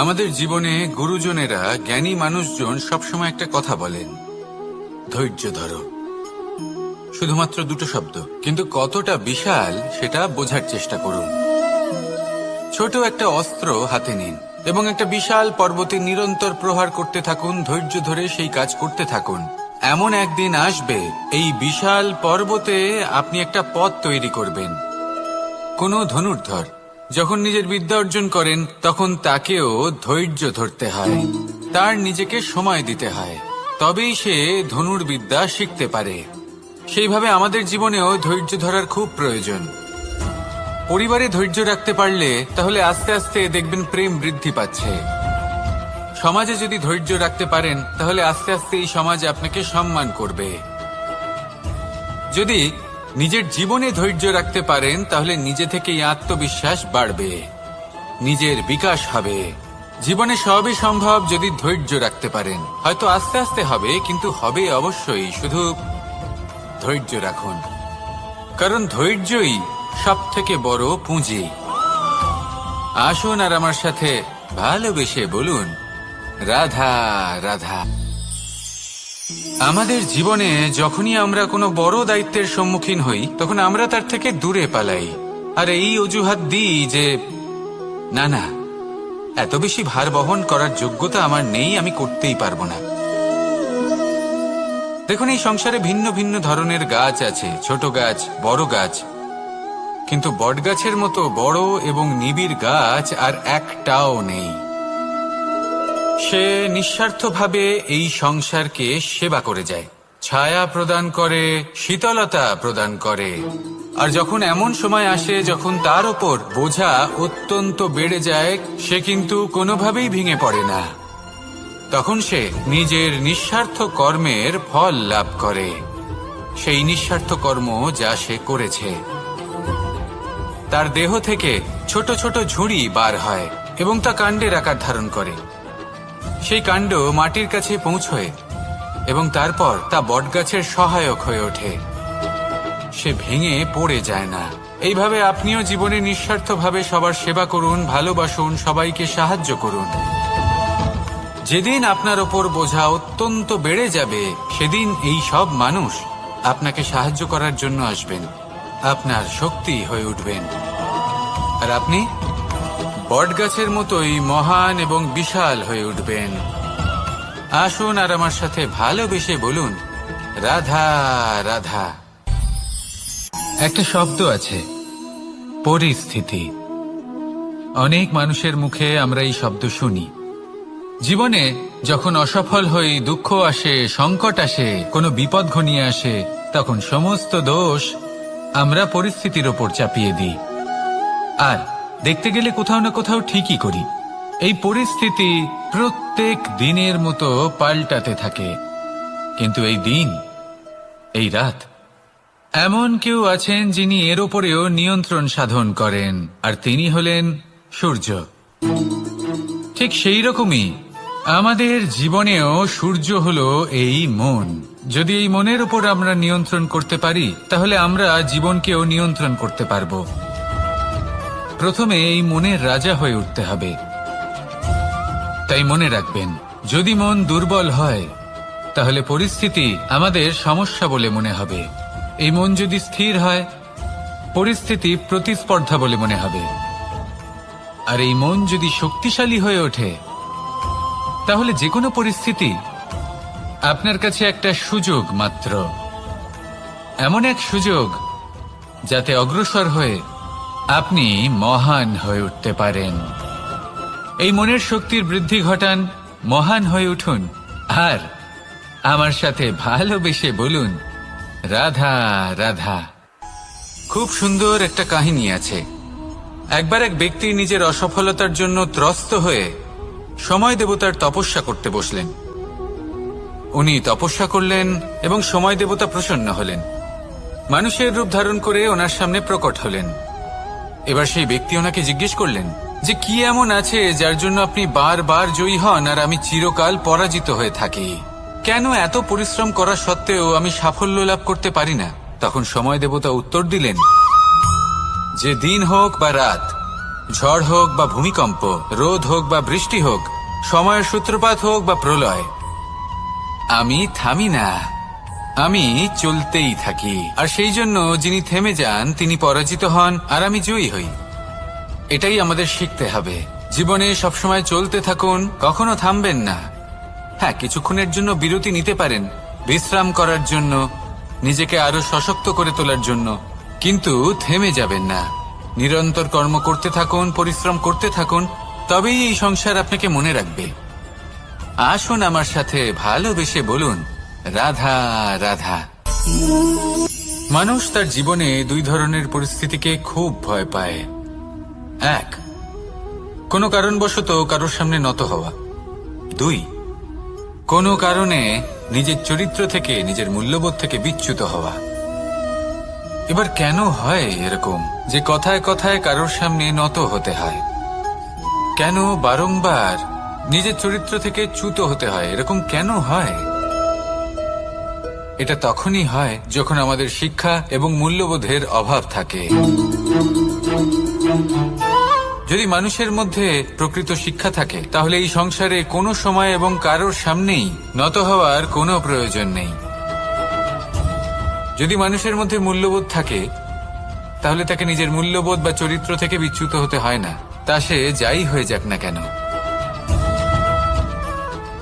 আমাদের জীবনে গুরুজনেরা, জ্ঞানী মানুষজন সবসময় একটা কথা বলেন, ধৈর্য ধরো। শুধুমাত্র দুটো শব্দ, কিন্তু কতটা বিশাল সেটা বোঝার চেষ্টা করুন। ছোট একটা অস্ত্র হাতে নিন এবং একটা বিশাল পর্বতে নিরন্তর প্রহার করতে থাকুন। ধৈর্য ধরে সেই কাজ করতে থাকুন। এমন একদিন আসবে, এই বিশাল পর্বতে আপনি একটা পথ তৈরি করবেন। কোনো ধনুর্ধর যখন নিজের বিদ্যা অর্জন করেন, তখন তাকেও ধৈর্য ধরতে হয়, তার নিজেকে সময় দিতে হয়, তবেই সে ধনুর্বিদ্যা শিখতে পারে। সেইভাবে আমাদের জীবনেও ধৈর্য ধরার খুব প্রয়োজন। পরিবারে ধৈর্য রাখতে পারলে তাহলে আস্তে আস্তে দেখবেন প্রেম বৃদ্ধি পাচ্ছে। সমাজে যদি ধৈর্য রাখতে পারেন তাহলে আস্তে আস্তে এই সমাজ আপনাকে সম্মান করবে। যদি নিজের জীবনে ধৈর্য রাখতে পারেন তাহলে নিজে থেকেই আত্মবিশ্বাস বাড়বে, নিজের বিকাশ হবে। জীবনে সবই সম্ভব যদি ধৈর্য রাখতে পারেন। হয়তো আস্তে আস্তে হবে, কিন্তু হবে অবশ্যই। শুধু ধৈর্য রাখুন, কারণ ধৈর্যই সব থেকে বড় পুঁজি। আসুন আর আমার সাথে ভালোবেসে বলুন, রাধা রাধা। আমাদের জীবনে যখনই আমরা কোনো বড় দায়িত্বের সম্মুখীন হই, তখন আমরা তার থেকে দূরে পালাই আর এই অজুহাত দিই যে না না, এত বেশি ভার বহন করার যোগ্যতা আমার নেই, আমি করতেই পারবো না। দেখুন, এই সংসারে ভিন্ন ভিন্ন ধরনের গাছ আছে, ছোট গাছ, বড় গাছ, কিন্তু বটগাছের মতো বড় এবং নিবিড় গাছ আর একটাও নেই। সে নিঃস্বার্থভাবে এই সংসারকে সেবা করে যায়, ছায়া প্রদান করে, শীতলতা প্রদান করে। আর যখন এমন সময় আসে যখন তার ওপর বোঝা অত্যন্ত বেড়ে যায়, সে কিন্তু কোনোভাবেই ভেঙে পড়ে না। তখন সে নিজের নিঃস্বার্থ কর্মের ফল লাভ করে, সেই নিঃস্বার্থ কর্ম যা সে করেছে। তার দেহ থেকে ছোট ছোট ঝুড়ি বার হয় এবং তা কাণ্ডের আকার ধারণ করে। সেই কাণ্ড মাটির কাছে পৌঁছয় এবং তারপর তা বটগাছের সহায়ক হয়ে ওঠে। সে ভেঙে পড়ে যায় না। এইভাবে আপনিও জীবনে নিঃস্বার্থভাবে সবার সেবা করুন, ভালোবাসুন, সবাইকে সাহায্য করুন। যেদিন আপনার ওপর বোঝা অত্যন্ত বেড়ে যাবে, সেদিন এই সব মানুষ আপনাকে সাহায্য করার জন্য আসবেন, আপনার শক্তি হয়ে উঠবেন, আর আপনি বটগাছের মতোই মহান এবং বিশাল হয়ে উঠবেন। আসুন আর আমার সাথে ভালোবেসে বলুন, রাধা রাধা। একটা শব্দ আছে, পরিস্থিতি। অনেক মানুষের মুখে আমরা এই শব্দ শুনি। জীবনে যখন অসফল হই, দুঃখ আসে, সংকট আসে, কোনো বিপদ ঘনিয়ে আসে, তখন সমস্ত দোষ আমরা পরিস্থিতির ওপর চাপিয়ে দিই। আর দেখতে গেলে কোথাও না কোথাও ঠিকই করি। এই পরিস্থিতি প্রত্যেক দিনের মতো পাল্টাতে থাকে, কিন্তু এই দিন, এই রাত, এমন কেউ আছেন যিনি এর ওপরেও নিয়ন্ত্রণ সাধন করেন, আর তিনি হলেন সূর্য। ঠিক সেই রকমই আমাদের জীবনেও সূর্য হলো এই মন। যদি এই মনের উপর আমরা নিয়ন্ত্রণ করতে পারি, তাহলে আমরা জীবনকেও নিয়ন্ত্রণ করতে পারবো। প্রথমে এই মনের রাজা হয়ে উঠতে হবে। তাই মনে রাখবেন, যদি মন দুর্বল হয় তাহলে পরিস্থিতি আমাদের সমস্যা বলে মনে হবে। এই মন যদি স্থির হয়, পরিস্থিতি প্রতিস্পর্ধা বলে মনে হবে। আর এই মন যদি শক্তিশালী হয়ে ওঠে, তাহলে যে কোনো পরিস্থিতি আপনার কাছে একটা সুযোগ মাত্র, এমন এক সুযোগ যাতে অগ্রসর হয়ে আপনি মহান হয়ে উঠতে পারেন। এই মনের শক্তির বৃদ্ধি ঘটান, মহান হয়ে উঠুন, আর আমার সাথে ভালোবেসে বলুন, রাধা রাধা। খুব সুন্দর একটা কাহিনী আছে। একবার এক ব্যক্তি নিজের অসফলতার জন্য ত্রস্ত হয়ে সময় দেবতার তপস্যা করতে বসলেন। উনি তপস্যা করলেন এবং সময় দেবতা প্রসন্ন হলেন, মানুষের রূপ ধারণ করে ওনার সামনে প্রকট হলেন। এবার সেই ব্যক্তি ওনাকে জিজ্ঞেস করলেন যে কি এমন আছে যার জন্য আপনি বারবার জয়ী হন আর আমি চিরকাল পরাজিত হয়ে থাকি? কেন এত পরিশ্রম করা সত্ত্বেও আমি সাফল্য লাভ করতে পারি না? তখন সময় দেবতা উত্তর দিলেন যে দিন হোক বা রাত, ঝড় হোক বা ভূমিকম্প, রোদ হোক বা বৃষ্টি হোক, সময়ের সূত্রপাত হোক বা প্রলয়, আমি থামি না, আমি চলতেই থাকি। আর সেই জন্য যিনি থেমে যান তিনি পরাজিত হন, আর আমি জয়ী হই। এটাই আমাদের শিখতে হবে। জীবনে সবসময় চলতে থাকুন, কখনো থামবেন না। হ্যাঁ, কিছুক্ষণের জন্য বিরতি নিতে পারেন, বিশ্রাম করার জন্য, নিজেকে আরো সশক্ত করে তোলার জন্য, কিন্তু থেমে যাবেন না। নিরন্তর কর্ম করতে থাকুন, পরিশ্রম করতে থাকুন, তবেই এই সংসার আপনাকে মনে রাখবে। আসুন আমার সাথে ভালোবেসে বলুন, রাধা রাধা। মানুষ তার জীবনে দুই ধরনের পরিস্থিতিকে খুব ভয় পায়। এক, কোনো কারণবশত কারোর সামনে নত হওয়া। দুই, কোনো কারণে নিজের চরিত্র থেকে, নিজের মূল্যবোধ থেকে বিচ্যুত হওয়া। এবার কেন হয় এরকম যে কথায় কথায় কারোর সামনে নত হতে হয়? কেন বারংবার নিজের চরিত্র থেকে চ্যুত হতে হয়? এরকম কেন হয়? এটা তখনই হয় যখন আমাদের শিক্ষা এবং মূল্যবোধের অভাব থাকে। যদি মানুষের মধ্যে প্রকৃত শিক্ষা থাকে, তাহলে এই সংসারে কোনো সময় এবং কারোর সামনেই নত হওয়ার কোনো প্রয়োজন নেই। যদি মানুষের মধ্যে মূল্যবোধ থাকে, তাহলে তাকে নিজের মূল্যবোধ বা চরিত্র থেকে বিচ্যুত হতে হয় না, তা সে যাই হয়ে যাক না কেন।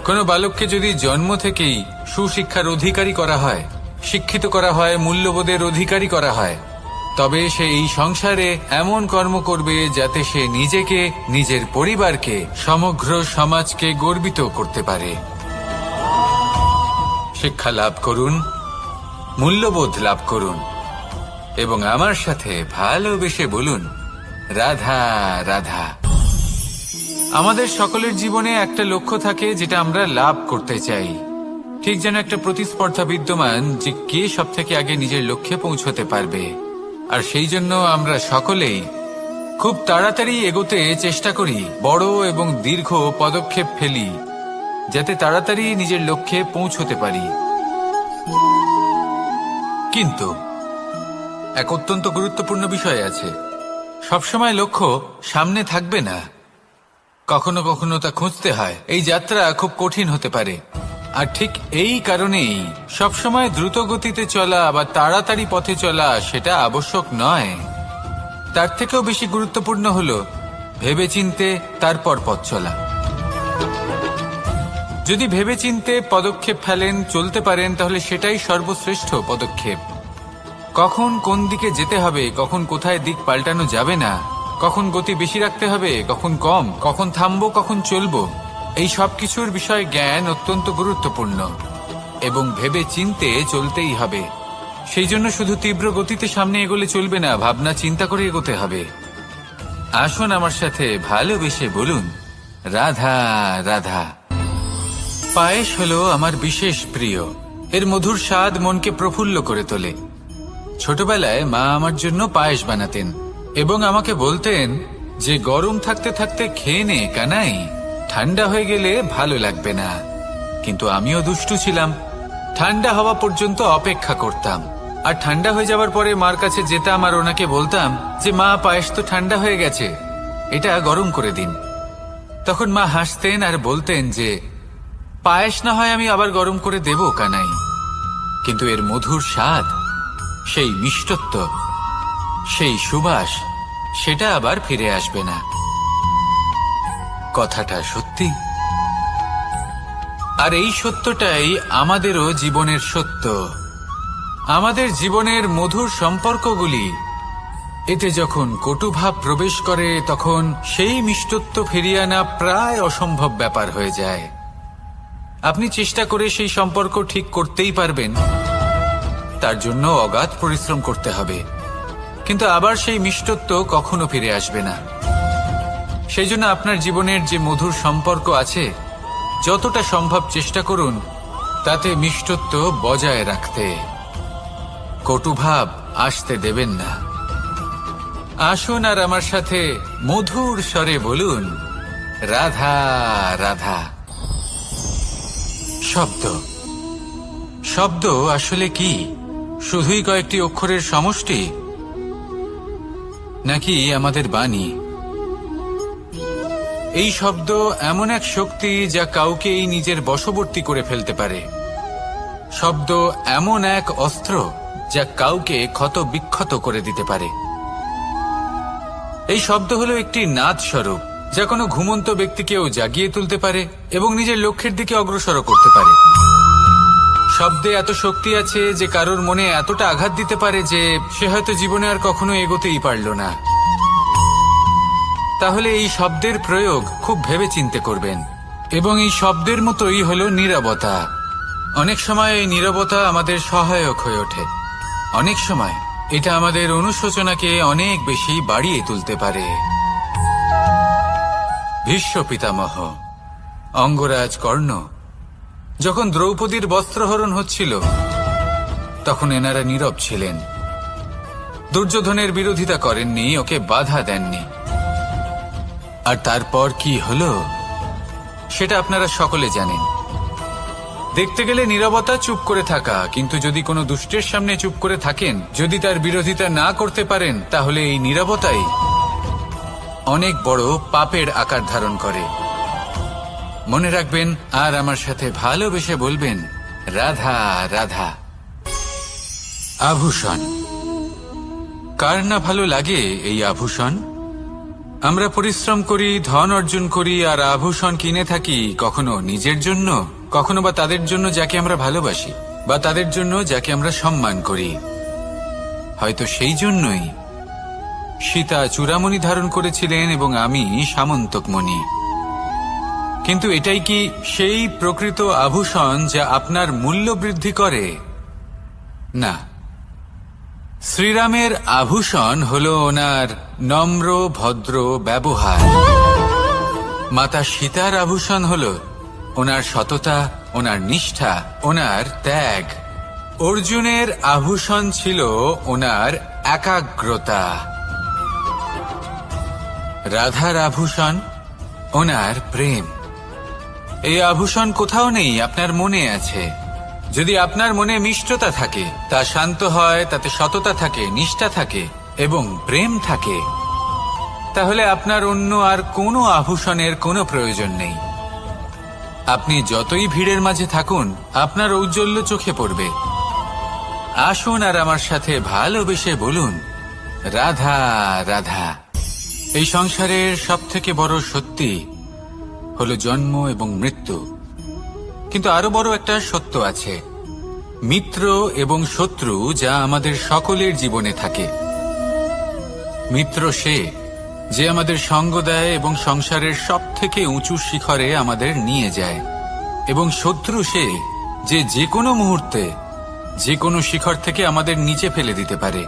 কোনো বালককে যদি জন্ম থেকেই সুশিক্ষার অধিকারী করা হয়, শিক্ষিত করা হয়, মূল্যবোধের অধিকারী করা হয়, তবে সে এই সংসারে এমন কর্ম করবে যাতে সে নিজেকে, নিজের পরিবারকে, সমগ্র সমাজকে গর্বিত করতে পারে। শিক্ষা লাভ করুন, মূল্যবোধ লাভ করুন, এবং আমার সাথে ভালোবেসে বলুন, রাধা রাধা। আমাদের সকলের জীবনে একটা লক্ষ্য থাকে যেটা আমরা লাভ করতে চাই। ঠিক যেন একটা প্রতিস্পর্ধা বিদ্যমান যে কে সব থেকে আগে নিজের লক্ষ্যে পৌঁছতে পারবে। আর সেই জন্য আমরা সকলেই খুব তাড়াতাড়ি এগোতে চেষ্টা করি, বড় এবং দীর্ঘ পদক্ষেপ ফেলি, যাতে তাড়াতাড়ি নিজের লক্ষ্যে পৌঁছতে পারি। কিন্তু এক অত্যন্ত গুরুত্বপূর্ণ বিষয় আছে, সবসময় লক্ষ্য সামনে থাকবে না, কখনো কখনো তা খুঁজতে হয়। এই যাত্রা খুব কঠিন হতে পারে, আর ঠিক এই কারণেই সবসময় দ্রুত গতিতে চলা বা তাড়াতাড়ি পথে চলা সেটা আবশ্যক নয়। তার থেকেও বেশি গুরুত্বপূর্ণ হলো ভেবেচিন্তে তারপর পথ চলা। যদি ভেবেচিন্তে পদক্ষেপ ফেলেন, চলতে পারেন, তাহলে সেটাই সর্বশ্রেষ্ঠ পদক্ষেপ। কখন কোন দিকে যেতে হবে, কখন কোথায় দিক পাল্টানো যাবে না, কখন গতি বেশি রাখতে হবে, কখন কম, কখন থামবো, কখন চলবো, এই সব কিছুর বিষয়ে জ্ঞান অত্যন্ত গুরুত্বপূর্ণ, এবং ভেবে চিন্তে চলতেই হবে। সেই জন্য শুধু তীব্র গতিতে সামনে এগোলে চলবে না, ভাবনা চিন্তা করে এগোতে হবে। আসুন আমার সাথে ভালোবেসে বলুন, রাধা রাধা। পায়েস হলো আমার বিশেষ প্রিয়। এর মধুর স্বাদ মনকে প্রফুল্ল করে তোলে। ছোটবেলায় মা আমার জন্য পায়েস বানাতেন এবং আমাকে বলতেন যে গরম থাকতে থাকতে খেয়ে নে কানাই, ঠান্ডা হয়ে গেলে ভালো লাগবে না। কিন্তু আমিও দুষ্টু ছিলাম, ঠান্ডা হওয়া পর্যন্ত অপেক্ষা করতাম, আর ঠান্ডা হয়ে যাওয়ার পরে মার কাছে যেতাম আর ওনাকে বলতাম যে মা, পায়েস তো ঠান্ডা হয়ে গেছে, এটা গরম করে দিন। তখন মা হাসতেন আর বলতেন যে পায়েস না হয় আমি আবার গরম করে দেব কানাই, কিন্তু এর মধুর স্বাদ, সেই মিষ্টত্ব, সেই সুবাস, সেটা আবার ফিরে আসবে না। কথাটা সত্যি, আর এই সত্যটাই আমাদেরও জীবনের সত্য। আমাদের জীবনের মধুর সম্পর্কগুলি, এতে যখন কটুভাব প্রবেশ করে তখন সেই মিষ্টত্ব ফিরিয়ে আনা প্রায় অসম্ভব ব্যাপার হয়ে যায়। আপনি চেষ্টা করে সেই সম্পর্ক ঠিক করতেই পারবেন, তার জন্য অগাধ পরিশ্রম করতে হবে, কিন্তু আবার সেই মিষ্টত্ব কখনো ফিরে আসবে না। সেই জন্য আপনার জীবনের যে মধুর সম্পর্ক আছে, যতটা সম্ভব চেষ্টা করুন তাতে মিষ্টত্ব বজায় রাখতে। কটুভাব আসতে দেবেন না। আসুন আর আমার সাথে মধুর স্বরে বলুন, রাধা রাধা। শব্দ, শব্দ আসলে কি? শুধুই কয়েকটি অক্ষরের সমষ্টি, নাকি আমাদের বাণী, এই শব্দ এমন এক শক্তি যা কাউকে এই নিজের বশবর্তী করে ফেলতে পারে। শব্দ এমন এক অস্ত্র যা কাউকে ক্ষত বিক্ষত করে দিতে পারে। এই শব্দ হলো একটি নাদ স্বরূপ যা কোনো ঘুমন্ত ব্যক্তিকেও জাগিয়ে তুলতে পারে এবং নিজের লক্ষ্যের দিকে অগ্রসর করতে পারে। শব্দে এত শক্তি আছে যে কারোর মনে এতটা আঘাত দিতে পারে যে সে হয়তো জীবনে আর কখনো এগোতেই পারল না। তাহলে এই শব্দের প্রয়োগ খুব ভেবে চিন্তে করবেন। এবং এই শব্দের মতোই হলো নীরবতা। অনেক সময় এই নীরবতা আমাদের সহায়ক হয়ে ওঠে। অনেক সময় এটা আমাদের অনুশোচনাকে অনেক বেশি বাড়িয়ে তুলতে পারে। ভীষ্ম পিতামহ, অঙ্গরাজ কর্ণ, যখন দ্রৌপদীর বস্ত্রহরণ হচ্ছিল তখন এনারা নীরব ছিলেন। দুর্যোধনের বিরোধিতা করেননি, ওকে বাধা দেননি। আর তারপর কি হলো সেটা আপনারা সকলে জানেন। দেখতে গেলে নীরবতা চুপ করে থাকা, কিন্তু যদি কোনো দুষ্টের সামনে চুপ করে থাকেন, যদি তার বিরোধিতা না করতে পারেন, তাহলে এই নীরবতাই অনেক বড় পাপের আকার ধারণ করে। মনে রাখবেন আর আমার সাথে ভালোবেসে বলবেন, রাধা রাধা। আভূষণ। কার না ভালো লাগে এই আভূষণ? আমরা পরিশ্রম করি, ধন অর্জন করি আর আভূষণ কিনে থাকি, কখনো নিজের জন্য, কখনো বা তাদের জন্য যাকে আমরা ভালোবাসি, বা তাদের জন্য যাকে আমরা সম্মান করি। হয়তো সেই জন্যই সীতা চূড়ামণি ধারণ করেছিলেন এবং আমি সামন্তকমণি। কিন্তু এটাই কি সেই প্রকৃত আভূষণ যা আপনার মূল্য বৃদ্ধি করে? না। শ্রীরামের আভূষণ হল ওনার নম্র ভদ্র ব্যবহার। মাতা সীতার আভূষণ হল ওনার সততা, ওনার নিষ্ঠা, ওনার ত্যাগ। অর্জুনের আভূষণ ছিল ওনার একাগ্রতা। রাধার আভূষণ ওনার প্রেম। এই আভূষণ কোথাও নেই, আপনার মনে আছে। যদি আপনার মনে মিষ্টতা থাকে, তা শান্ত হয়, তাতে সততা থাকে, নিষ্ঠা থাকে এবং প্রেম থাকে, তাহলে আপনার অন্য আর কোনো আভূষণের কোনো প্রয়োজন নেই। আপনি যতই ভিড়ের মাঝে থাকুন, আপনার ঔজ্জ্বল্য চোখে পড়বে। আসুন আর আমার সাথে ভালোবেসে বলুন, রাধা রাধা। এই সংসারের সবথেকে বড় সত্যি হলো জন্ম এবং মৃত্যু। কিন্তু আরো বড় একটা সত্য আছে, মিত্র এবং শত্রু, যা আমাদের সকলের জীবনে থাকে। মিত্র সে যে আমাদের সঙ্গ দেয় এবং সংসারের সবথেকে উঁচু শিখরে আমাদের নিয়ে যায়, এবং শত্রু সে যে যে কোনো মুহূর্তে যে কোনো শিখর থেকে আমাদের নিচে ফেলে দিতে পারে।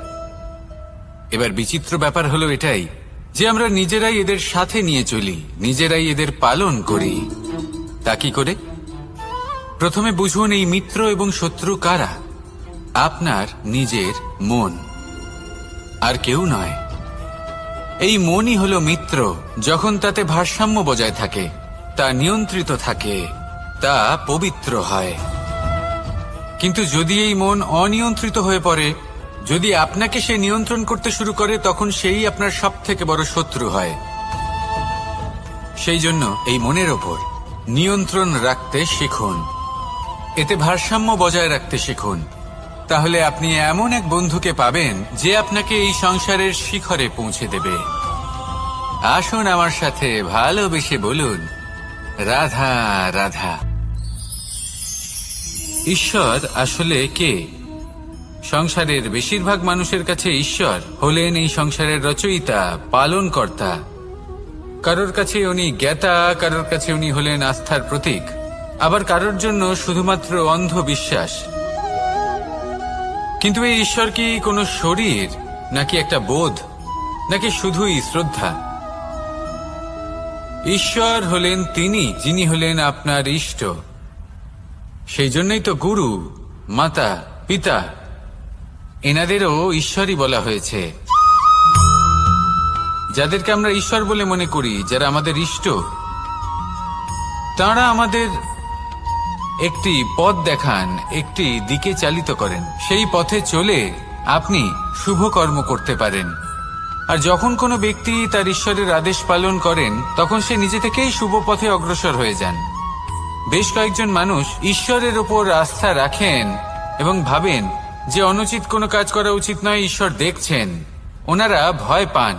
এবার বিচিত্র ব্যাপার হলো এটাই যে আমরা নিজেরাই এদের সাথে নিয়ে চলি, নিজেরাই এদের পালন করি। তা কি করে? প্রথমে বুঝুন এই মিত্র এবং শত্রু কারা। আপনার নিজের মন, আর কেউ নয়। এই মনই হলো মিত্র যখন তাতে ভারসাম্য বজায় থাকে, তা নিয়ন্ত্রিত থাকে, তা পবিত্র হয়। কিন্তু যদি এই মন অনিয়ন্ত্রিত হয়ে পড়ে, যদি আপনাকে সে নিয়ন্ত্রণ করতে শুরু করে, তখন সেই আপনার সবথেকে বড় শত্রু হয়। সেই জন্য এই মনের ওপর নিয়ন্ত্রণ রাখতে শিখুন, এতে ভারসাম্য বজায় রাখতে শিখুন। তাহলে আপনি এমন এক বন্ধুকে পাবেন যে আপনাকে এই সংসারের শিখরে পৌঁছে দেবে। আসুন আমার সাথে ভালোবেসে বলুন, রাধা রাধা। ঈশ্বর আসলে কে? সংসারের বেশিরভাগ মানুষের কাছে ঈশ্বর হলেন এই সংসারের রচয়িতা, পালনকর্তা। কারোর কাছে উনি জ্ঞাতা, কারোর কাছে উনি হলেন আস্থার প্রতীক, আবার কারোর জন্য শুধুমাত্র অন্ধ বিশ্বাস। কিন্তু এই ঈশ্বর কি কোনো শরীর, নাকি একটা বোধ, নাকি শুধুই শ্রদ্ধা? ঈশ্বর হলেন তিনি যিনি হলেন আপনার ইষ্ট। সেই জন্যই তো গুরু, মাতা, পিতা এনাদেরও ঈশ্বরই বলা হয়েছে। যাদেরকে আমরা ঈশ্বর বলে মনে করি, যারা আমাদের ইষ্ট, তাঁরা আমাদের একটি পথ দেখান, একটি দিকে চালিত করেন। সেই পথে চলে আপনি শুভ কর্ম করতে পারেন, আর যখন কোনো ব্যক্তি তার ঈশ্বরের আদেশ পালন করেন তখন সে নিজে থেকেই শুভ পথে অগ্রসর হয়ে যান। বেশ কয়েকজন মানুষ ঈশ্বরের ওপর আস্থা রাখেন এবং ভাবেন যে অনুচিত কোনো কাজ করা উচিত নয়, ঈশ্বর দেখছেন। ওনারা ভয় পান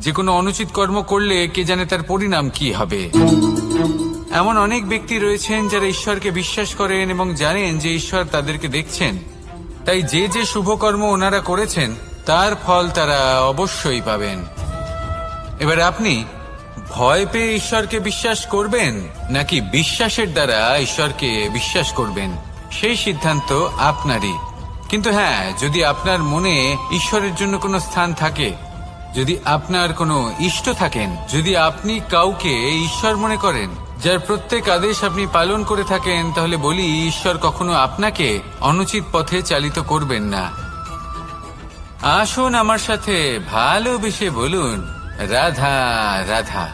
যে কোনো অনুচিত কর্ম করলে কে জানে তার পরিণাম কি হবে। এমন অনেক ব্যক্তি রয়েছেন যারা ঈশ্বরকে বিশ্বাস করেন এবং জানেন যে ঈশ্বর তাদেরকে দেখছেন, তাই যে যে শুভ কর্ম ওনারা করেছেন তার ফল তারা অবশ্যই পাবেন। এবার আপনি ভয় পেয়ে ঈশ্বরকে বিশ্বাস করবেন নাকি বিশ্বাসের দ্বারা ঈশ্বরকে বিশ্বাস করবেন, সেই সিদ্ধান্ত আপনারই। কিন্তু হ্যাঁ, যদি আপনার মনে ঈশ্বরের জন্য কোনো স্থান থাকে, যদি আপনার কোনো ইষ্ট থাকেন, যদি আপনি কাউকে ঈশ্বর মনে করেন যার প্রত্যেক আদেশ আপনি পালন করে থাকেন, তাহলে বলি ঈশ্বর কখনো আপনাকে অনুচিত পথে চালিত করবেন না। আসুন আমার সাথে ভালোবেসে বলুন, রাধা রাধা।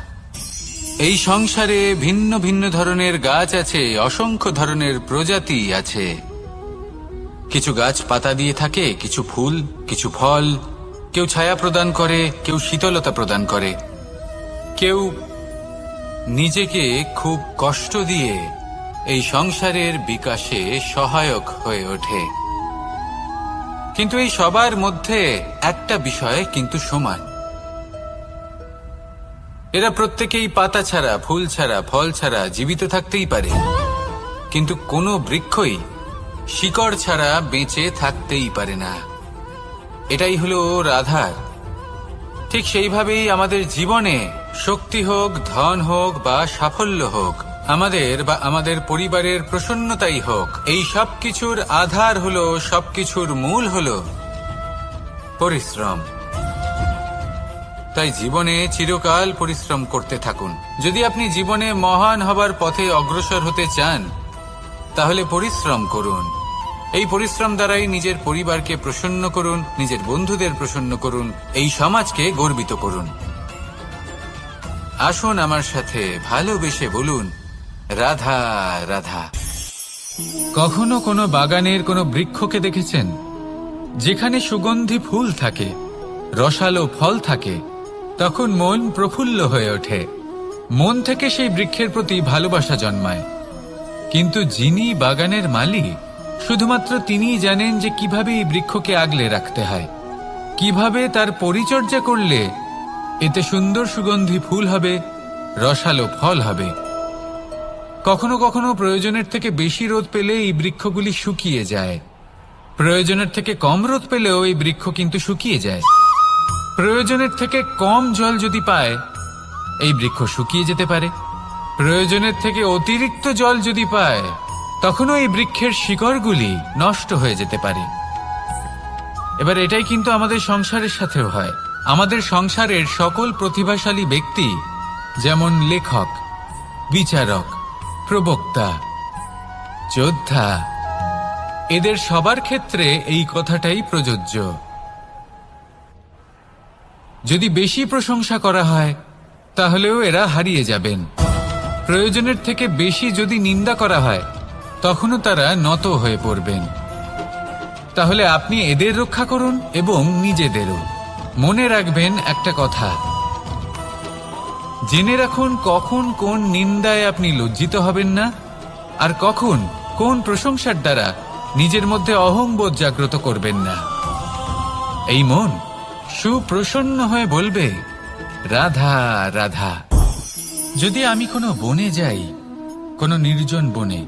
এই সংসারে ভিন্ন ভিন্ন ধরনের গাছ আছে, অসংখ্য ধরনের প্রজাতি আছে। কিছু গাছ পাতা দিয়ে থাকে, কিছু ফুল, কিছু ফল। কেউ ছায়া প্রদান করে, কেউ শীতলতা প্রদান করে, কেউ নিজেকে খুব কষ্ট দিয়ে এই সংসারের বিকাশে সহায়ক হয়ে ওঠে। কিন্তু এই সবার মধ্যে একটা বিষয় কিন্তু সমান, এরা প্রত্যেকেই পাতা ছাড়া, ফুল ছাড়া, ফল ছাড়া জীবিত থাকতেই পারে, কিন্তু কোনো বৃক্ষই শিকড় ছাড়া বেঁচে থাকতেই পারে না। এটাই হলো রাধার। ঠিক সেইভাবেই আমাদের জীবনে শক্তি হোক, ধন হোক বা সাফল্য হোক, আমাদের বা আমাদের পরিবারের প্রসন্নতাই হোক, এই সব কিছুর আধার হলো, সবকিছুর মূল হলো পরিশ্রম। তাই জীবনে চিরকাল পরিশ্রম করতে থাকুন। যদি আপনি জীবনে মহান হবার পথে অগ্রসর হতে চান, তাহলে পরিশ্রম করুন। এই পরিশ্রম দ্বারাই নিজের পরিবারকে প্রসন্ন করুন, নিজের বন্ধুদের প্রসন্ন করুন, এই সমাজকে গর্বিত করুন। আসুন আমার সাথে ভালোবেসে বলুন, রাধা রাধা। কখনো কোনো বাগানের কোনো বৃক্ষকে দেখেছেন যেখানে সুগন্ধি ফুল থাকে, রসালো ফল থাকে? তখন মন প্রফুল্ল হয়ে ওঠে, মন থেকে সেই বৃক্ষের প্রতি ভালোবাসা জন্মায়। কিন্তু যিনি বাগানের মালিক, শুধুমাত্র তিনিই জানেন যে কিভাবে এই বৃক্ষকে আগলে রাখতে হয়, কিভাবে তার পরিচর্যা করলে এতে সুন্দর সুগন্ধি ফুল হবে, রসালো ফল হবে। কখনো কখনো প্রয়োজনের থেকে বেশি রোদ পেলে এই বৃক্ষগুলি শুকিয়ে যায়, প্রয়োজনের থেকে কম রোদ পেলেও এই বৃক্ষ কিন্তু শুকিয়ে যায়। প্রয়োজনের থেকে কম জল যদি পায়, এই বৃক্ষ শুকিয়ে যেতে পারে। প্রয়োজনের থেকে অতিরিক্ত জল যদি পায়, তখনও এই বৃক্ষের শিকড়গুলি নষ্ট হয়ে যেতে পারে। এবার এটাই কিন্তু আমাদের সংসারের সাথেও হয়। আমাদের সংসারের সকল প্রতিভাশালী ব্যক্তি, যেমন লেখক, বিচারক, প্রবক্তা, যোদ্ধা, এদের সবার ক্ষেত্রে এই কথাটাই প্রযোজ্য। যদি বেশি প্রশংসা করা হয়, তাহলেও এরা হারিয়ে যাবেন। প্রয়োজনের থেকে বেশি যদি নিন্দা করা হয়, তখনও তারা নত হয়ে পড়বেন। তাহলে আপনি এদের রক্ষা করুন এবং নিজেদেরও। মনে রাখবেন একটা কথা, জেনে রাখুন কখন কোন নিন্দায় আপনি লজ্জিত হবেন না, আর কখন কোন প্রশংসার দ্বারা নিজের মধ্যে অহংবোধ জাগ্রত করবেন না। এই মন সুপ্রসন্ন হয়ে বলবে, রাধা রাধা। যদি আমি কোনো বনে যাই, কোনো নির্জন বনে,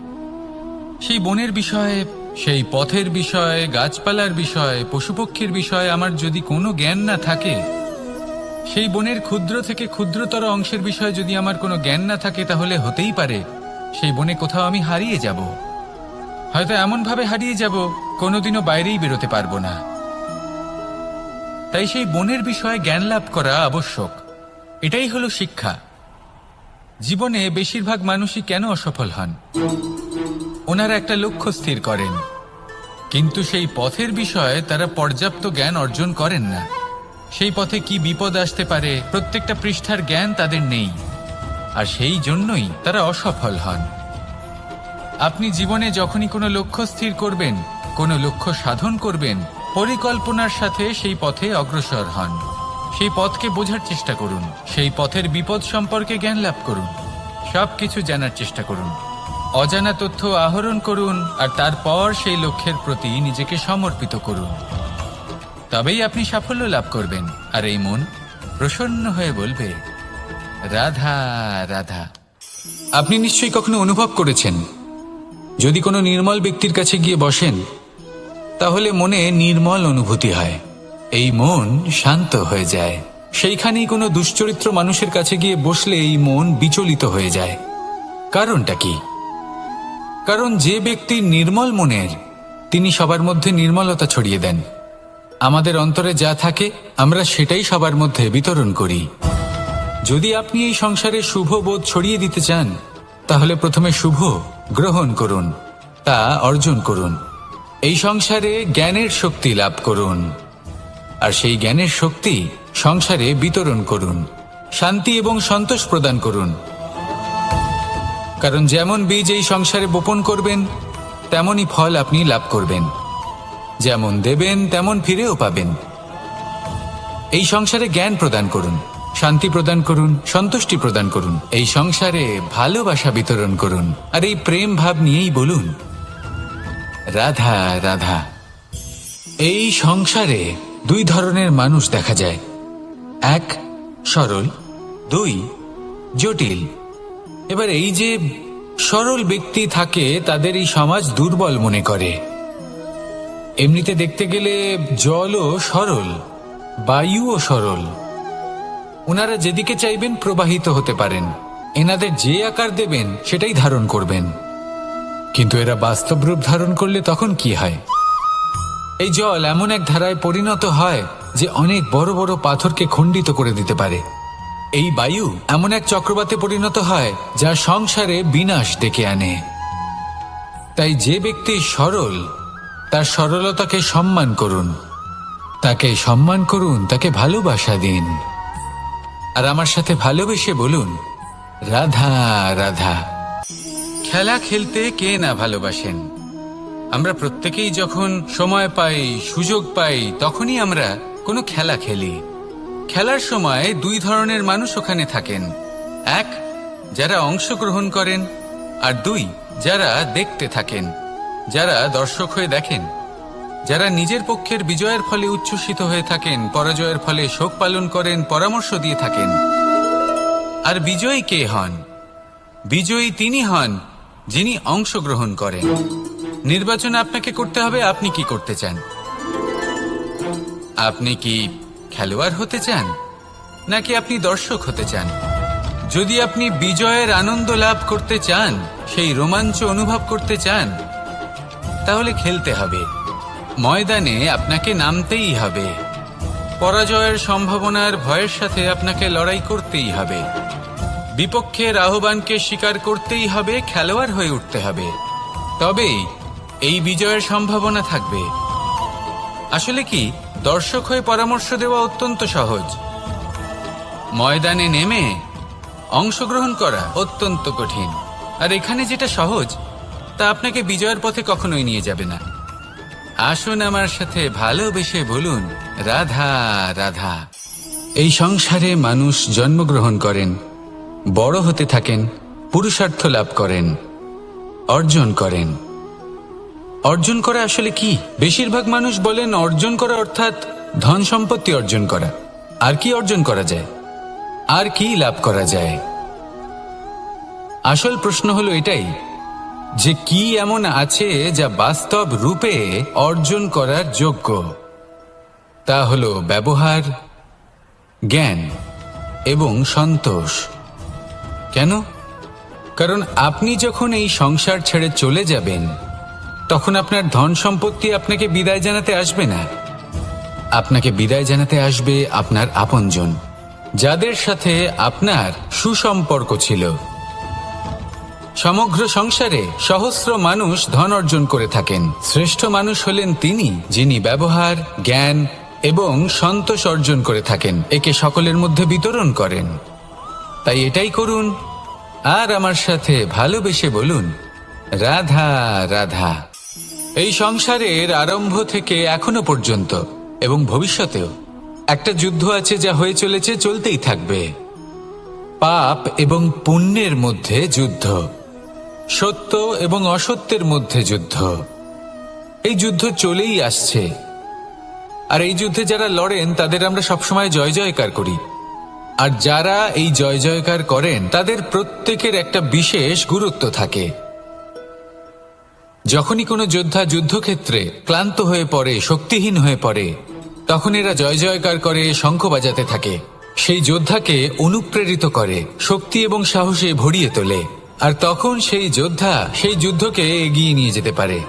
সেই বনের বিষয়ে, সেই পথের বিষয়ে, গাছপালার বিষয়ে, পশুপক্ষীর বিষয়ে আমার যদি কোনো জ্ঞান না থাকে, সেই বনের ক্ষুদ্র থেকে ক্ষুদ্রতর অংশের বিষয়ে যদি আমার কোনো জ্ঞান না থাকে, তাহলে হতেই পারে সেই বনে কোথাও আমি হারিয়ে যাব। হয়তো এমনভাবে হারিয়ে যাব, কোনোদিনও বাইরেই বেরোতে পারবো না। তাই সেই বনের বিষয়ে জ্ঞান লাভ করা আবশ্যক। এটাই হলো শিক্ষা। জীবনে বেশিরভাগ মানুষই কেন অসফল হন? ওনারা একটা লক্ষ্য স্থির করেন, কিন্তু সেই পথের বিষয়ে তারা পর্যাপ্ত জ্ঞান অর্জন করেন না। সেই পথে কি বিপদ আসতে পারে প্রত্যেকটা পৃষ্ঠার জ্ঞান তাদের নেই, আর সেই জন্যই তারা অসফল হন। আপনি জীবনে যখনই কোনো লক্ষ্য স্থির করবেন, কোনো লক্ষ্য সাধন করবেন, পরিকল্পনার সাথে সেই পথে অগ্রসর হন। সেই পথকে বোঝার চেষ্টা করুন, সেই পথের বিপদ সম্পর্কে জ্ঞান লাভ করুন, সবকিছু জানার চেষ্টা করুন, অজানা তথ্য আহরণ করুন, আর তারপর সেই লক্ষ্যের প্রতি নিজেকে সমর্পিত করুন। তবেই আপনি সাফল্য লাভ করবেন, আর এই মন প্রসন্ন হয়ে বলবে, রাধা রাধা। আপনি নিশ্চয়ই কখনো অনুভব করেছেন, যদি কোনো নির্মল ব্যক্তির কাছে গিয়ে বসেন তাহলে মনে নির্মল অনুভূতি হয়, এই মন শান্ত হয়ে যায়। সেইখানেই কোনো দুশ্চরিত্র মানুষের কাছে গিয়ে বসলে এই মন বিচলিত হয়ে যায়। কারণটা কি? কারণ যে ব্যক্তি নির্মল মনের, তিনি সবার মধ্যে নির্মলতা ছড়িয়ে দেন। আমাদের অন্তরে যা থাকে আমরা সেটাই সবার মধ্যে বিতরণ করি। যদি আপনি এই সংসারে শুভ বোধ ছড়িয়ে দিতে চান, তাহলে প্রথমে শুভ গ্রহণ করুন, তা অর্জন করুন। এই সংসারে জ্ঞানের শক্তি লাভ করুন, আর সেই জ্ঞানের শক্তি সংসারে বিতরণ করুন। শান্তি এবং সন্তোষ প্রদান করুন, কারণ যেমন বীজ এই সংসারে বপন করবেন তেমনই ফল আপনি লাভ করবেন। যেমন দেবেন তেমন ফিরেও পাবেন। এই সংসারে জ্ঞান প্রদান করুন, শান্তি প্রদান করুন, সন্তুষ্টি প্রদান করুন। এই সংসারে ভালোবাসা বিতরণ করুন, আর এই প্রেম ভাব নিয়েই বলুন, রাধা রাধা। এই সংসারে দুই ধরনের মানুষ দেখা যায়, এক সরল, দুই জটিল। এবার এই যে সরল ব্যক্তি থাকে তাদের এই সমাজ দুর্বল মনে করে। এমনিতে দেখতে গেলে জলও সরল, বায়ুও সরল, ওনারা যেদিকে চাইবেন প্রবাহিত হতে পারেন, এনাদের যে আকার দেবেন সেটাই ধারণ করবেন। কিন্তু এরা বাস্তব রূপ ধারণ করলে তখন কি হয়? এই জল এমন এক ধারায় পরিণত হয় যে অনেক বড় বড় পাথরকে খণ্ডিত করে দিতে পারে। এই বায়ু এমন এক চক্রবাতে পরিণত হয় যা সংসারে বিনাশ ডেকে আনে। তাই যে ব্যক্তি সরল, তার সরলতাকে সম্মান করুন, তাকে সম্মান করুন, তাকে ভালোবাসা দিন, আর আমার সাথে ভালোবেসে বলুন, রাধা রাধা। খেলা খেলতে কে না ভালোবাসেন? আমরা প্রত্যেকেই যখন সময় পাই, সুযোগ পাই, তখনই আমরা কোনো খেলা খেলি। খেলার সময় দুই ধরনের মানুষ ওখানে থাকেন, এক যারা অংশগ্রহণ করেন, আর দুই যারা দেখতে থাকেন, যারা দর্শক হয়ে দেখেন, যারা নিজের পক্ষের বিজয়ের ফলে উচ্ছ্বসিত হয়ে থাকেন, পরাজয়ের ফলে শোক পালন করেন, পরামর্শ দিয়ে থাকেন। আর বিজয়ী কে হন? বিজয়ী তিনি হন যিনি অংশগ্রহণ করেন। নির্বাচন আপনাকে করতে হবে, আপনি কি করতে চান? আপনি কি খেলোয়াড় হতে চান, নাকি আপনি দর্শক হতে চান? যদি আপনি বিজয়ের আনন্দ লাভ করতে চান, সেই রোমাঞ্চ অনুভব করতে চান, তাহলে খেলতে হবে, ময়দানে আপনাকে নামতেই হবে। পরাজয়ের সম্ভাবনার ভয়ের সাথে আপনাকে লড়াই করতেই হবে, বিপক্ষের আহ্বানকে স্বীকার করতেই হবে, খেলোয়াড় হয়ে উঠতে হবে, তবেই এই বিজয়ের সম্ভাবনা থাকবে। আসলে কি, দর্শক হয়ে পরামর্শ দেওয়া অত্যন্ত সহজ, ময়দানে নেমে অংশগ্রহণ করা অত্যন্ত কঠিন। আর এখানে যেটা সহজ তা আপনাকে বিজয়ের পথে কখনোই নিয়ে যাবে না। আসুন আমার সাথে ভালোবেসে বলুন, রাধা রাধা। এই সংসারে মানুষ জন্মগ্রহণ করেন, বড় হতে থাকেন, পুরুষার্থ লাভ করেন, অর্জন করেন। অর্জন করা আসলে কি? বেশিরভাগ মানুষ বলেন অর্জন করা অর্থাৎ ধন সম্পত্তি অর্জন করা। আর কি অর্জন করা যায়? আর কি লাভ করা যায়? আসল প্রশ্ন হলো এটাই যে কি এমন আছে যা বাস্তব রূপে অর্জন করার যোগ্য। তা হলো ব্যবহার, জ্ঞান এবং সন্তোষ। কেন? কারণ আপনি যখন এই সংসার ছেড়ে চলে যাবেন, তখন আপনার ধন সম্পত্তি আপনাকে বিদায় জানাতে আসবে না। আপনাকে বিদায় জানাতে আসবে আপনার আপনজন, যাদের সাথে আপনার সুসম্পর্ক ছিল। সমগ্র সংসারে সহস্র মানুষ ধন অর্জন করে থাকেন, শ্রেষ্ঠ মানুষ হলেন তিনি যিনি ব্যবহার, জ্ঞান এবং সন্তোষ অর্জন করে থাকেন, একে সকলের মধ্যে বিতরণ করেন। তাই এটাই করুন, আর আমার সাথে ভালোবেসে বলুন, রাধা রাধা। এই সংসারের আরম্ভ থেকে এখনো পর্যন্ত এবং ভবিষ্যতেও একটা যুদ্ধ আছে যা হয়ে চলেছে, চলতেই থাকবে। পাপ এবং পুণ্যের মধ্যে যুদ্ধ, সত্য এবং অসত্যের মধ্যে যুদ্ধ। এই যুদ্ধ চলেই আসছে, আর এই যুদ্ধে যারা লড়েন তাদের আমরা সবসময় জয় জয়কার করি। আর যারা এই জয় জয়কার করেন তাদের প্রত্যেকের একটা বিশেষ গুরুত্ব থাকে। যখনই কোনো যোদ্ধা যুদ্ধক্ষেত্রে ক্লান্ত হয়ে পড়ে, শক্তিহীন হয়ে পড়ে, তখন এরা জয় জয়কার করে, শঙ্খ বাজাতে থাকে। সেই যোদ্ধাকে অনুপ্রেরিত করে, শক্তি এবং সাহসে ভরিয়ে তোলে, আর তখন সেই যোদ্ধা সেই যুদ্ধকে এগিয়ে নিয়ে যেতে পারে।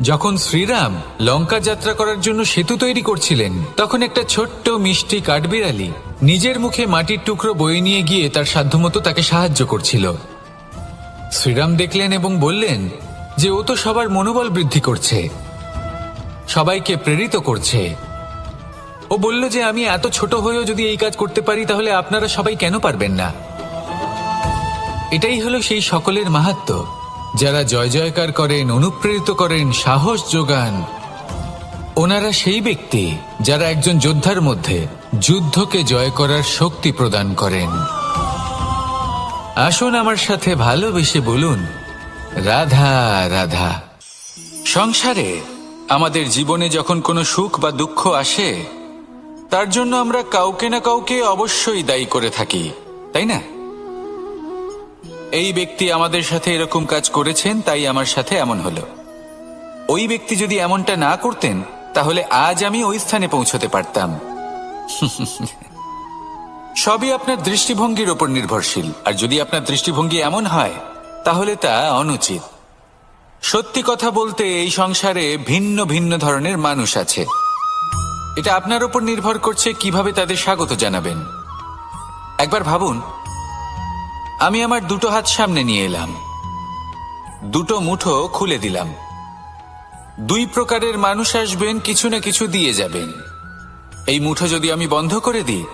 যখন শ্রীরাম লঙ্কা যাত্রা করার জন্য সেতু তৈরি করছিলেন, তখন একটা ছোট্ট মিষ্টি কাঠবিড়ালি নিজের মুখে মাটির টুকরো বয়ে নিয়ে গিয়ে তার সাধ্যমতো তাকে সাহায্য করছিল। শ্রীরাম দেখলেন এবং বললেন যে ও তো সবার মনোবল বৃদ্ধি করছে, সবাইকে প্রেরিত করছে। ও বলল যে আমি এত ছোট হয়েও যদি এই কাজ করতে পারি, তাহলে আপনারা সবাই কেন পারবেন না? এটাই হলো সেই সকলের মাহাত্ম্য, যারা জয় জয়কার করেন, অনুপ্রেরিত করেন, সাহস যোগান। ওনারা সেই ব্যক্তি যারা একজন যোদ্ধার মধ্যে যুদ্ধকে জয় করার শক্তি প্রদান করেন। আসুন আমার সাথে ভালোবেসে বলুন, রাধা রাধা। সংসারে আমাদের জীবনে যখন কোনো সুখ বা দুঃখ আসে, তার জন্য আমরা কাউকে না কাউকে অবশ্যই দায়ী করে থাকি, তাই না? এই ব্যক্তি আমাদের সাথে এরকম কাজ করেছেন, তাই আমার সাথে এমন হলো। ওই ব্যক্তি যদি এমনটা না করতেন, তাহলে আজ আমি ওই স্থানে পৌঁছতে পারতাম। সবই আপনার দৃষ্টিভঙ্গির উপর নির্ভরশীল, আর যদি আপনার দৃষ্টিভঙ্গি এমন হয়, তাহলে তা অনুচিত। সত্যি কথা বলতে, এই সংসারে ভিন্ন ভিন্ন ধরনের মানুষ আছে। এটা আপনার উপর নির্ভর করছে কিভাবে তাদের স্বাগত জানাবেন। একবার ভাবুন, আমি আমার দুটো হাত সামনে নিয়ে এলাম, দুটো মুঠো খুলে দিলাম। দুই প্রকারের মানুষ আসবেন, কিছু না কিছু দিয়ে যাবেন। এই মুঠো যদি আমি বন্ধ করে দিই,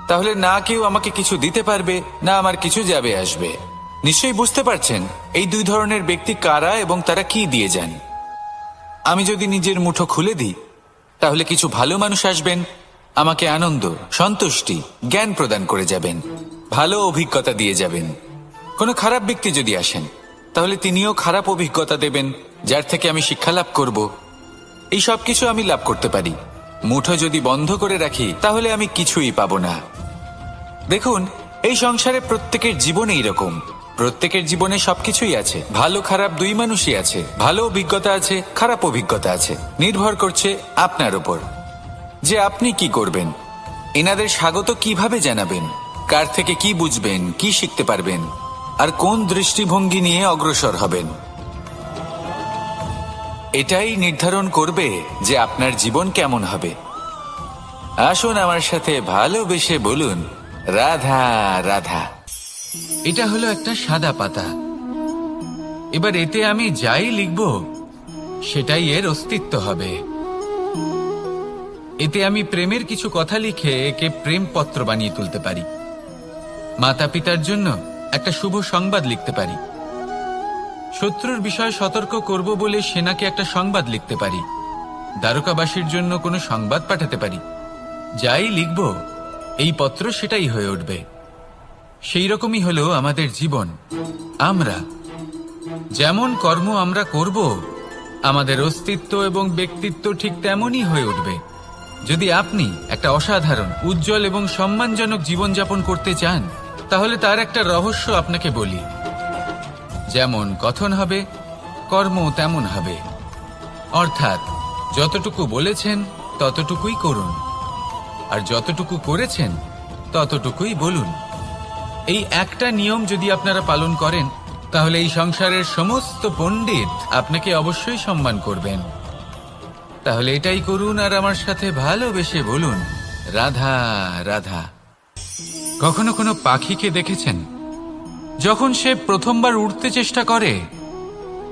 তাহলে না কেউ আমাকে কিছু দিতে পারবে, না আমার কিছু যাবে আসবে। নিশ্চয়ই বুঝতে পারছেন এই দুই ধরনের ব্যক্তি কারা এবং তারা কি দিয়ে যান। আমি যদি নিজের মুঠো খুলে দিই, তাহলে কিছু ভালো মানুষ আসবেন, আমাকে আনন্দ, সন্তুষ্টি, জ্ঞান প্রদান করে যাবেন, ভালো অভিজ্ঞতা দিয়ে যাবেন। কোনো খারাপ ব্যক্তি যদি আসেন, তাহলে তিনিও খারাপ অভিজ্ঞতা দেবেন, যার থেকে আমি শিক্ষা লাভ করব। এই সব কিছু আমি লাভ করতে পারি। মুঠো যদি বন্ধ করে রাখি, তাহলে আমি কিছুই পাবো না। দেখুন, এই সংসারে প্রত্যেকের জীবনে এইরকম। প্রত্যেকের জীবনে সবকিছুই আছে, ভালো খারাপ দুই মানুষই আছে। ভালো অভিজ্ঞতা আছে, খারাপ অভিজ্ঞতা আছে। নির্ভর করছে আপনার উপর যে আপনি কি করবেন, এনাদের স্বাগত কিভাবে জানাবেন, কার থেকে কি বুঝবেন, কি শিখতে পারবেন, আর কোন দৃষ্টিভঙ্গি নিয়ে অগ্রসর হবেন। এটাই নির্ধারণ করবে যে আপনার জীবন কেমন হবে। আসুন আমার সাথে ভালোবেসে বলুন, রাধা রাধা। এটা হলো একটা সাদা পাতা। এবার এতে আমি যাই লিখব, সেটাই এর অস্তিত্ব হবে। এতে আমি প্রেমের কিছু কথা লিখে একে প্রেম পত্র বানিয়ে তুলতে পারি। মাতা পিতার জন্য একটা শুভ সংবাদ লিখতে পারি। শত্রুর বিষয়ে সতর্ক করব বলে সেনাকে একটা সংবাদ লিখতে পারি। দ্বারকাবাসীর জন্য কোনো সংবাদ পাঠাতে পারি। যাই লিখব, এই পত্র সেটাই হয়ে উঠবে। সেই রকমই হলো আমাদের জীবন। আমরা যেমন কর্ম আমরা করব, আমাদের অস্তিত্ব এবং ব্যক্তিত্ব ঠিক তেমনই হয়ে উঠবে। যদি আপনি একটা অসাধারণ, উজ্জ্বল এবং সম্মানজনক জীবনযাপন করতে চান, তাহলে তার একটা রহস্য আপনাকে বলি। যেমন কথন হবে, কর্ম তেমন হবে। অর্থাৎ যতটুকু বলেছেন ততটুকুই করুন, আর যতটুকু করেছেন ততটুকুই বলুন। এই একটা নিয়ম যদি আপনারা পালন করেন, তাহলে এই সংসারের সমস্ত পণ্ডিত আপনাকে অবশ্যই সম্মান করবেন। তাহলে এটাই করুন, আর আমার সাথে ভালোবেসে বলুন, রাধা রাধা। কখনো কোনো পাখিকে দেখেছেন? যখন সে প্রথমবার উড়তে চেষ্টা করে,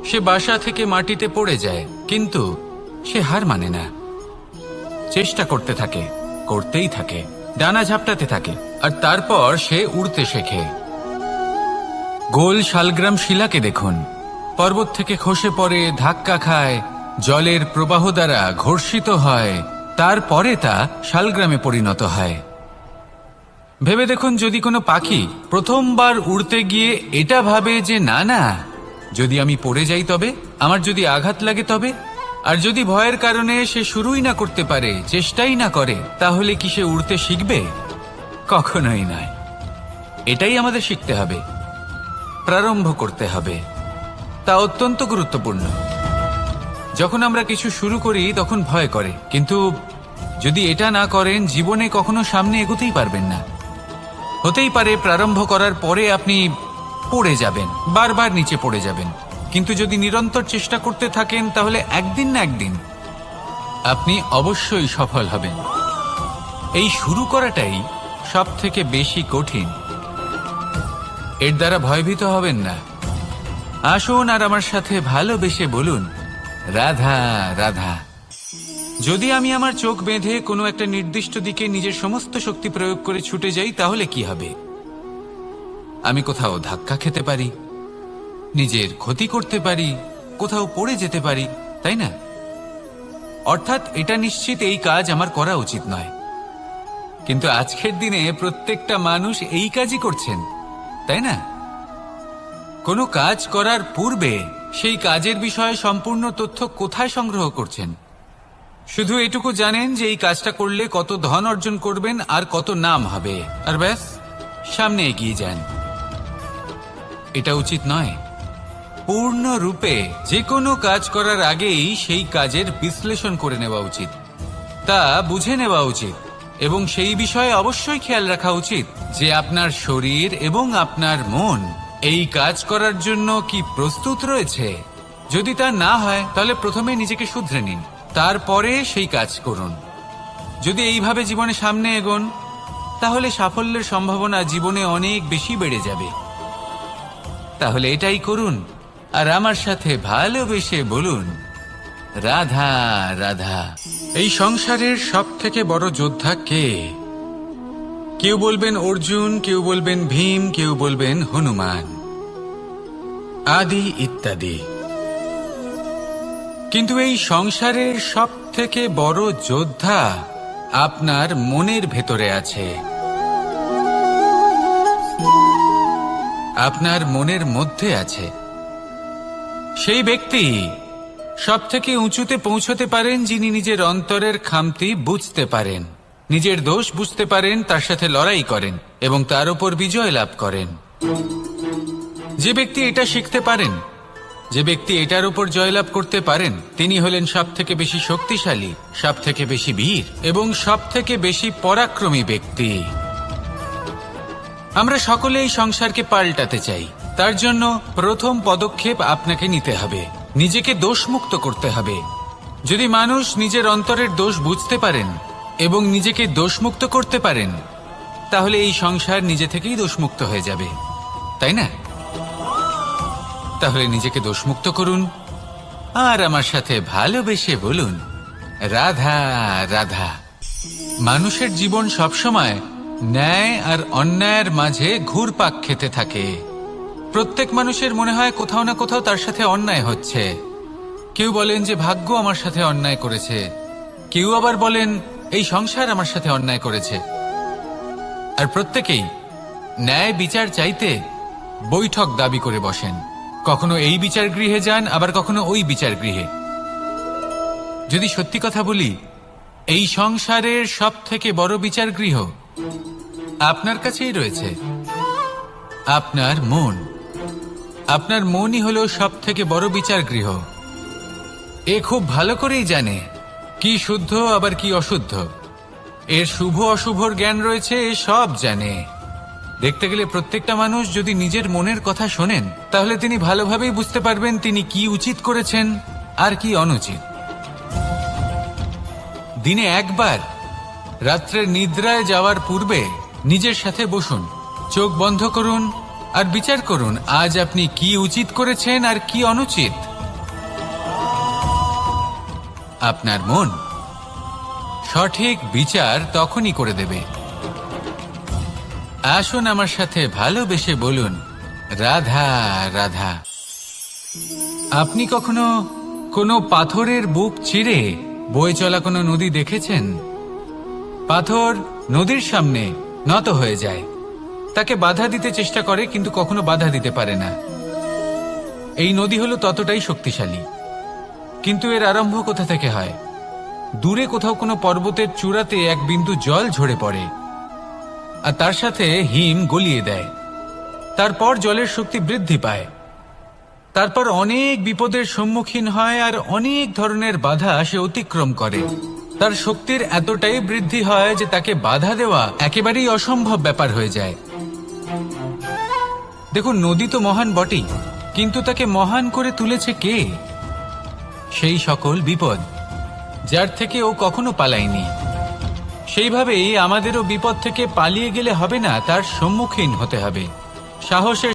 সে বাসা থেকে মাটিতে পড়ে যায়, কিন্তু সে হার মানে না। চেষ্টা করতে থাকে, করতেই থাকে, ডানা ঝাপটাতে থাকে, আর তারপর সে উড়তে শেখে। গোল শালগ্রাম শিলাকে দেখুন, পর্বত থেকে খসে পড়ে, ধাক্কা খায়, জলের প্রবাহ দ্বারা ঘর্ষিত হয়, তারপরে তা শালগ্রামে পরিণত হয়। ভেবে দেখুন, যদি কোনো পাখি প্রথমবার উড়তে গিয়ে এটা ভাবে যে না না, যদি আমি পড়ে যাই তবে, আমার যদি আঘাত লাগে তবে, আর যদি ভয়ের কারণে সে শুরুই না করতে পারে, চেষ্টাই না করে, তাহলে কি সে উড়তে শিখবে? কখনোই নয়। এটাই আমাদের শিখতে হবে, প্রারম্ভ করতে হবে। তা অত্যন্ত গুরুত্বপূর্ণ। যখন আমরা কিছু শুরু করি তখন ভয় করে, কিন্তু যদি এটা না করেন জীবনে কখনো সামনে এগোতেই পারবেন না। হতেই পারে প্রারম্ভ করার পরে আপনি পড়ে যাবেন, বারবার নিচে পড়ে যাবেন, কিন্তু যদি নিরন্তর চেষ্টা করতে থাকেন তাহলে একদিন না একদিন আপনি অবশ্যই সফল হবেন। এই শুরু করাটাই সব থেকে বেশি কঠিন। এর দ্বারা ভয়ভীত হবেন না। আসুন আর আমার সাথে ভালোবেসে বলুন, রাধা রাধা। যদি আমি আমার চোখ বেঁধে কোনো একটা নির্দিষ্ট দিকে নিজের সমস্ত শক্তি প্রয়োগ করে ছুটে যাই, তাহলে কি হবে? আমি কোথাও ধাক্কা খেতে পারি, নিজের ক্ষতি করতে পারি, কোথাও পড়ে যেতে পারি, তাই না? অর্থাৎ এটা নিশ্চিত এই কাজ আমার করা উচিত নয়। কিন্তু আজকের দিনে প্রত্যেকটা মানুষ এই কাজই করছেন, তাই না? কোনো কাজ করার পূর্বে সেই কাজের বিষয়ে সম্পূর্ণ তথ্য কোথায় সংগ্রহ করছেন? শুধু এটুকু জানেন যে এই কাজটা করলে কত ধন অর্জন করবেন আর কত নাম হবে, আর ব্যাস সামনে এগিয়ে যান। এটা উচিত নয়। পূর্ণরূপে যে কোনো কাজ করার আগেই সেই কাজের বিশ্লেষণ করে নেওয়া উচিত, তা বুঝে নেওয়া উচিত, এবং সেই বিষয়ে অবশ্যই খেয়াল রাখা উচিত যে আপনার শরীর এবং আপনার মন এই কাজ করার জন্য কি প্রস্তুত রয়েছে। যদি তা না হয় তাহলে প্রথমে নিজেকে শুধরে নিন, তারপরে সেই কাজ করুন। যদি এইভাবে জীবনে সামনে এগোন তাহলে সাফল্যের সম্ভাবনা জীবনে অনেক বেশি বেড়ে যাবে। তাহলে এটাই করুন আর আমার সাথে ভালোবেসে বলুন, রাধা রাধা। এই সংসারের সব থেকে বড় যোদ্ধা কে? কেউ বলবেন অর্জুন, কেউ বলবেন ভীম, কেউ বলবেন হনুমান, আদি ইত্যাদি। কিন্তু এই সংসারের সব থেকে বড় যোদ্ধা আপনার মনের ভেতরে আছে, আপনার মনের মধ্যে আছে। সেই ব্যক্তি সব থেকে উঁচুতে পৌঁছতে পারেন যিনি নিজের অন্তরের খামতি বুঝতে পারেন, নিজের দোষ বুঝতে পারেন, তার সাথে লড়াই করেন এবং তার উপর বিজয় লাভ করেন। যে ব্যক্তি এটা শিখতে পারেন, যে ব্যক্তি এটার উপর জয়লাভ করতে পারেন, তিনি হলেন সব থেকে বেশি শক্তিশালী, সব থেকে বেশি বীর এবং সব থেকে বেশি পরাক্রমী ব্যক্তি। আমরা সকলে এই সংসারকে পাল্টাতে চাই। তার জন্য প্রথম পদক্ষেপ আপনাকে নিতে হবে, নিজেকে দোষমুক্ত করতে হবে। যদি মানুষ নিজের অন্তরের দোষ বুঝতে পারেন এবং নিজেকে দোষমুক্ত করতে পারেন, তাহলে এই সংসার নিজে থেকেই দোষমুক্ত হয়ে যাবে, তাই না? তাহলে নিজেকে দোষমুক্ত করুন আর আমার সাথে ভালোবেসে বলুন, রাধা রাধা। মানুষের জীবন সবসময় ন্যায় আর অন্যায়ের মাঝে ঘুরপাক খেতে থাকে। প্রত্যেক মানুষের মনে হয় কোথাও না কোথাও তার সাথে অন্যায় হচ্ছে। কেউ বলেন যে ভাগ্য আমার সাথে অন্যায় করেছে, কেউ আবার বলেন এই সংসার আমার সাথে অন্যায় করেছে। আর প্রত্যেকেই ন্যায় বিচার চাইতে বৈঠক দাবি করে বসেন। কখনো এই বিচার গৃহে যান, আবার কখনো ওই বিচার গৃহে। যদি সত্যি কথা বলি, এই সংসারের সব থেকে বড় বিচার গৃহ আপনার কাছেই রয়েছে, আপনার মন। আপনার মনই হলো সব থেকে বড় বিচার গৃহ। এ খুব ভালো করেই জানে কি শুদ্ধ আবার কি অশুদ্ধ, এর শুভ অশুভর জ্ঞান রয়েছে, এ সব জানে। দেখতে গেলে প্রত্যেকটা মানুষ যদি নিজের মনের কথা শোনেন, তাহলে তিনি ভালোভাবেই বুঝতে পারবেন তিনি কি উচিত করেছেন আর কি অনুচিত। দিনে একবার রাত্রের নিদ্রায় যাওয়ার পূর্বে নিজের সাথে বসুন, চোখ বন্ধ করুন আর বিচার করুন আজ আপনি কি উচিত করেছেন আর কি অনুচিত। আপনার মন সঠিক বিচার তখনই করে দেবে। আসুন আমার সাথে ভালোবেসে বলুন, রাধা রাধা। আপনি কখনো কোনো পাথরের বুক চিরে বয়ে চলা কোনো নদী দেখেছেন? পাথর নদীর সামনে নত হয়ে যায়, তাকে বাধা দিতে চেষ্টা করে কিন্তু কখনো বাধা দিতে পারে না। এই নদী হলো ততটাই শক্তিশালী, কিন্তু এর আরম্ভ কোথা থেকে হয়? দূরে কোথাও কোনো পর্বতের চূড়াতে এক বিন্দু জল ঝরে পড়ে আর তার সাথে হিম গলিয়ে দেয়। তারপর জলের শক্তি বৃদ্ধি পায়, তারপর অনেক বিপদের সম্মুখীন হয় আর অনেক ধরনের বাধা সে অতিক্রম করে। তার শক্তির এতটাই বৃদ্ধি হয় যে তাকে বাধা দেওয়া একেবারেই অসম্ভব ব্যাপার হয়ে যায়। দেখুন, নদী তো মহান বটেই, কিন্তু তাকে মহান করে তুলেছে কে? সেই সকল বিপদ যার থেকে ও কখনো পালায়নি। সেইভাবেই আমাদেরও বিপদ থেকে পালিয়ে গেলে হবে না, তার সম্মুখীন হতে হবে। সাহসের